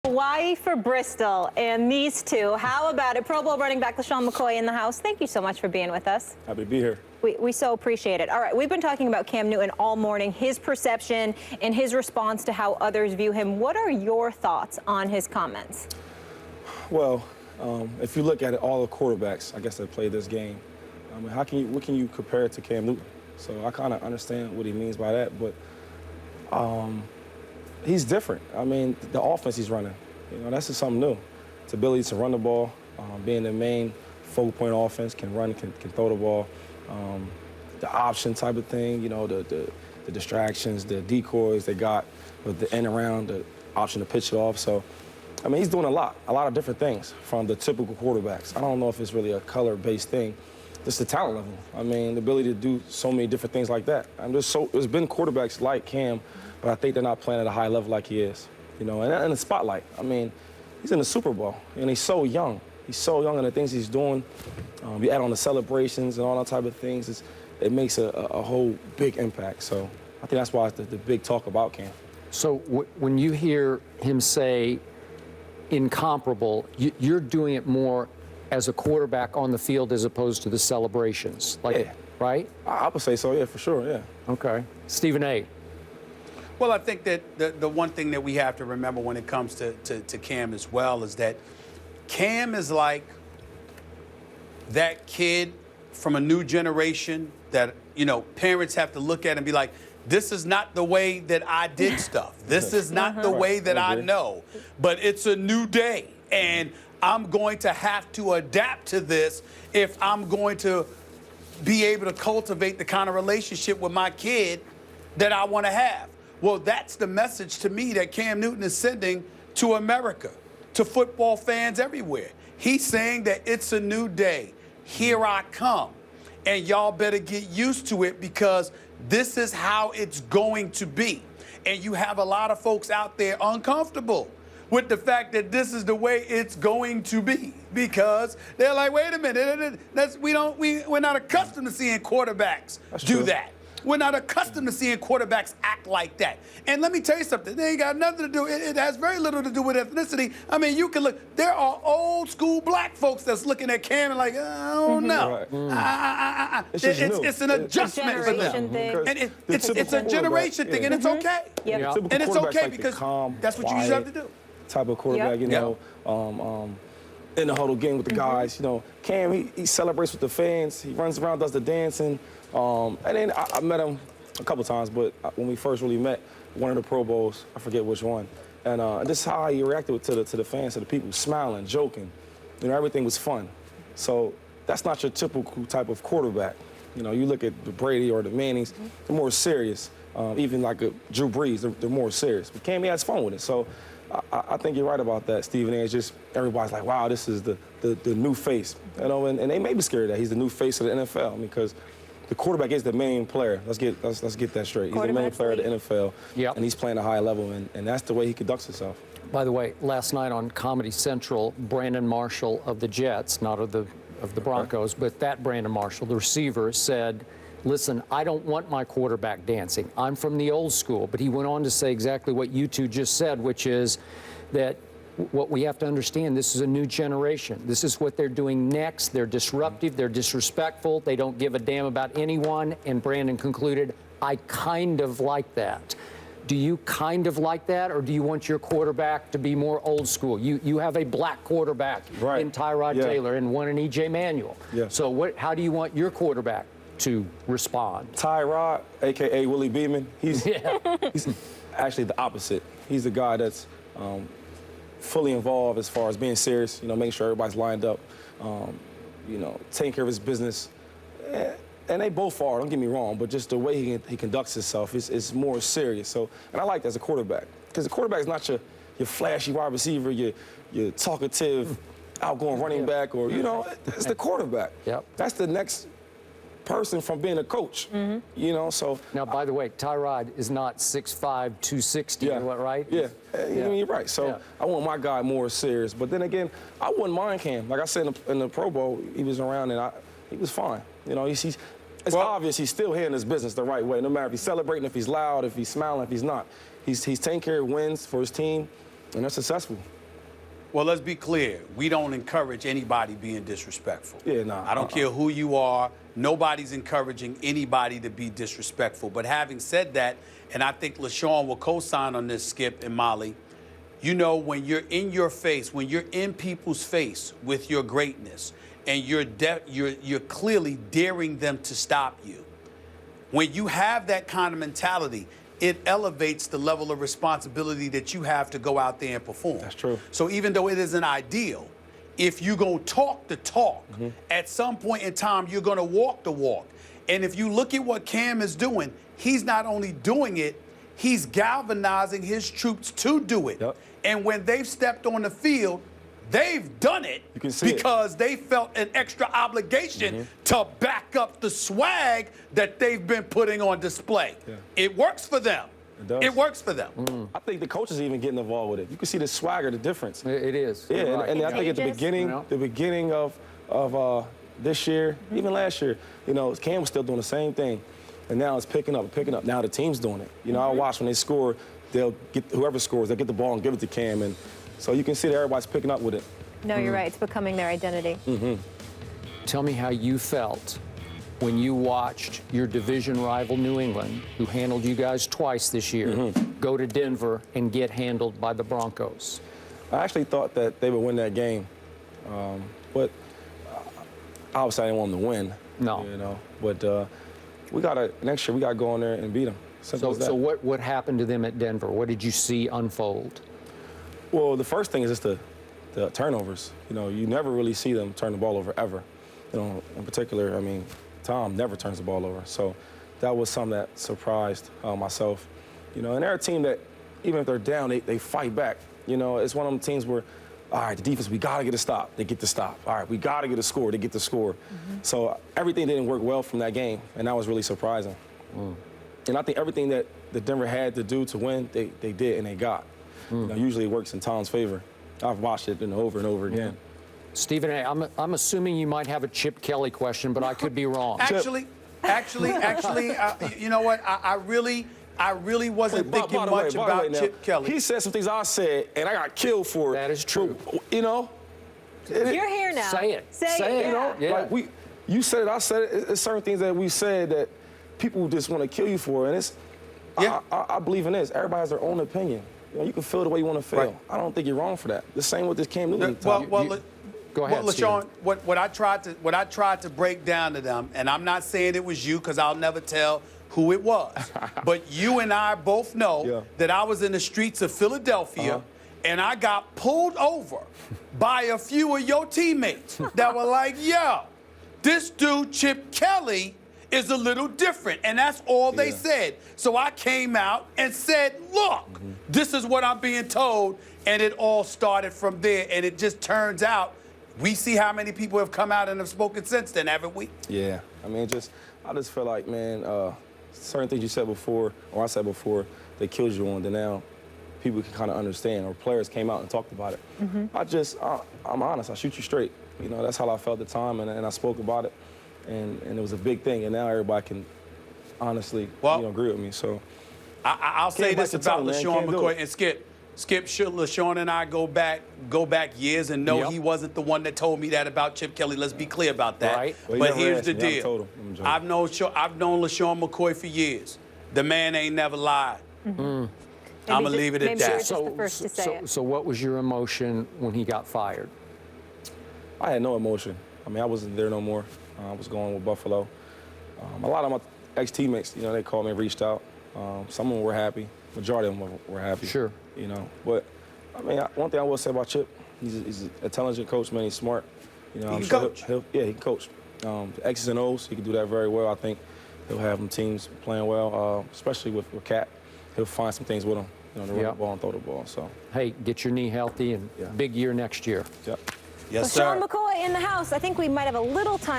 Hawaii for Bristol, and these two. How about it? Pro Bowl running back Lesean McCoy in the house. Thank you so much for being with us. Happy to be here. We so appreciate it. All right, we've been talking about Cam Newton all morning, his perception and his response to how others view him. What are your thoughts on his comments? Well, if you look at it, all the quarterbacks, I guess, that played this game, what can you compare it to Cam Newton? So I kind of understand what he means by that, but he's different. I mean, the offense he's running, that's just something new. His ability to run the ball, being the main focal point offense, can run, can throw the ball. The option type of thing, the distractions, the decoys they got with the end around, the option to pitch it off. So, I mean, he's doing a lot of different things from the typical quarterbacks. I don't know if it's really a color-based thing, just the talent level. I mean, the ability to do so many different things like that. There's been quarterbacks like Cam, but I think they're not playing at a high level like he is. And the spotlight. I mean, he's in the Super Bowl, and he's so young. He's so young, and the things he's doing, you add on the celebrations and all that type of things, it makes a whole big impact. So I think that's why it's the big talk about Cam. So when you hear him say incomparable, you're doing it more as a quarterback on the field as opposed to the celebrations, Yeah. Right? I would say so, yeah, for sure, yeah. Okay. Stephen A. Well, I think that the one thing that we have to remember when it comes to Cam as well is that Cam is like that kid from a new generation that, parents have to look at and be like, this is not the way that I did stuff. This is not the way that I know. But it's a new day, and I'm going to have to adapt to this if I'm going to be able to cultivate the kind of relationship with my kid that I want to have. Well, that's the message to me that Cam Newton is sending to America, to football fans everywhere. He's saying that it's a new day. Here I come. And y'all better get used to it because this is how it's going to be. And you have a lot of folks out there uncomfortable with the fact that this is the way it's going to be because they're like, wait a minute, we're not accustomed to seeing quarterbacks do that. We're not accustomed to seeing quarterbacks act like that. And let me tell you something. They ain't got nothing to do. It has very little to do with ethnicity. I mean, you can look. There are old school black folks that's looking at Cam and like, I don't know. Right. It's an adjustment for them. And it's a generation thing, and it's okay. Yep. And it's okay like because calm, that's what you usually have to do. Type of quarterback, in the huddle game with the guys. Cam, he celebrates with the fans. He runs around, does the dancing. And then I met him a couple times, but when we first really met, one of the Pro Bowls, I forget which one, and this is how he reacted to the fans, to the people, smiling, joking. Everything was fun. So that's not your typical type of quarterback. You look at the Brady or the Mannings, they're more serious. Even like a Drew Brees, they're more serious. But Cam, he has fun with it. So I think you're right about that, Stephen A. It's just everybody's like, wow, this is the new face. And they may be scared that he's the new face of the NFL because the quarterback is the main player. Let's get that straight. He's the main player of the NFL, and he's playing at a high level, and that's the way he conducts himself. By the way, last night on Comedy Central, Brandon Marshall of the Jets, not of the Broncos, but that Brandon Marshall, the receiver, said, listen, I don't want my quarterback dancing. I'm from the old school. But he went on to say exactly what you two just said, which is that what we have to understand, this is a new generation. This is what they're doing next. They're disruptive. They're disrespectful. They don't give a damn about anyone. And Brandon concluded, I kind of like that. Do you kind of like that, or do you want your quarterback to be more old school? You have a black quarterback in Tyrod Taylor and one in E.J. Manuel. Yeah. So how do you want your quarterback to respond? Tyrod, a.k.a. Willie Beeman, he's actually the opposite. He's the guy that's fully involved as far as being serious, making sure everybody's lined up, taking care of his business. And they both are, don't get me wrong, but just the way he conducts himself is more serious. So, and I like that as a quarterback, because the quarterback is not your flashy wide receiver, your talkative, outgoing running back, or, it's the quarterback. Yep. That's the next person from being a coach, so. Now, by the way, Tyrod is not 6'5", 260, right? Yeah, you're right. So I want my guy more serious. But then again, I wouldn't mind Cam. Like I said in the Pro Bowl, he was around and he was fine. It's obvious he's still handling his business the right way, no matter if he's celebrating, if he's loud, if he's smiling, if he's not. He's taking care of wins for his team. And they're successful. Well, let's be clear. We don't encourage anybody being disrespectful. Yeah, nah. I don't care who you are. Nobody's encouraging anybody to be disrespectful. But having said that, and I think Lesean will co-sign on this, Skip and Molly, you know, when you're in your face, when you're in people's face with your greatness, and you're clearly daring them to stop you, when you have that kind of mentality, it elevates the level of responsibility that you have to go out there and perform. That's true. So even though it isn't ideal, if you go talk the talk, at some point in time, you're going to walk the walk. And if you look at what Cam is doing, he's not only doing it, he's galvanizing his troops to do it. Yep. And when they've stepped on the field, they've done it You can see because they felt an extra obligation to back up the swag that they've been putting on display. Yeah. It works for them. It does. It works for them. I think the coaches are even getting involved with it. You can see the swagger, the difference. It is. Yeah, You're right. and I think at the Contagious. beginning of this year, even last year, you know, Cam was still doing the same thing, and now it's picking up. Now the team's doing it. You know, I watch when they score, they'll get whoever scores, they'll get the ball and give it to Cam, and so you can see that everybody's picking up with it. No, you're right. It's becoming their identity. Tell me how you felt when you watched your division rival New England, who handled you guys twice this year, go to Denver and get handled by the Broncos. I actually thought that they would win that game, but obviously I didn't want them to win. No. You know, but next year we got to go in there and beat them. Simple as that. So what happened to them at Denver? What did you see unfold? Well, the first thing is just the turnovers. You know, you never really see them turn the ball over ever. You know, in particular, I mean, Tom never turns the ball over. So that was something that surprised myself. You know, and they're a team that, even if they're down, they fight back. You know, it's one of them teams where, all right, the defense, we got to get a stop. They get the stop. All right, we got to get a score. They get the score. So everything didn't work well from that game, and that was really surprising. And I think everything that Denver had to do to win, they did and they got. You know, usually it works in Tom's favor. I've watched it over and over again. Stephen A., I'm assuming you might have a Chip Kelly question, but I could be wrong. Actually, you know what? I really wasn't thinking much about Chip Kelly. He said some things I said, and I got killed for it. That is true. You know? You're here now. Say it. Say Say it. it. You know, Yeah. like you said it, I said it. It's certain things that we said that people just want to kill you for, and it's. Yeah. I believe in this. Everybody has their own opinion. You know, you can feel the way you want to feel. Right. I don't think you're wrong for that. The same with this Cam Newton. Well, Go ahead, Lesean, Stephen. what I tried to break down to them, and I'm not saying it was you because I'll never tell who it was, but you and I both know that I was in the streets of Philadelphia, and I got pulled over by a few of your teammates that were like, yo, this dude Chip Kelly is a little different, and that's all they said. So I came out and said, look, this is what I'm being told, and it all started from there, and it just turns out we see how many people have come out and have spoken since then, haven't we? Yeah, I mean, I just feel like, man, certain things you said before, or I said before, they killed you on, then now people can kind of understand, or players came out and talked about it. I'm honest, I shoot you straight. You know, that's how I felt at the time, and I spoke about it, and it was a big thing, and now everybody can honestly agree with me, so. I'll say this about Lesean McCoy and Skip. Lesean and I go back years and know he wasn't the one that told me that about Chip Kelly. Let's be clear about that. Right. Well, but he never here's the asked me. I deal. told him. I've known Lesean McCoy for years. The man ain't never lied. I'm gonna leave it at maybe you're that. just the first to say it. So what was your emotion when he got fired? I had no emotion. I mean, I wasn't there no more. I was going with Buffalo. A lot of my ex-teammates, you know, they called me and reached out. Some of them were happy. Majority of them were happy. Sure. You know, but I mean, one thing I will say about Chip, he's an intelligent coach, man. He's smart. You know, He can coach. He can coach. The X's and O's, he can do that very well. I think he'll have them teams playing well, especially with Cat. He'll find some things with him, you know, to run the ball and throw the ball. So. Hey, get your knee healthy and big year next year. Yep. Yes, Sean sir. McCoy in the house. I think we might have a little time.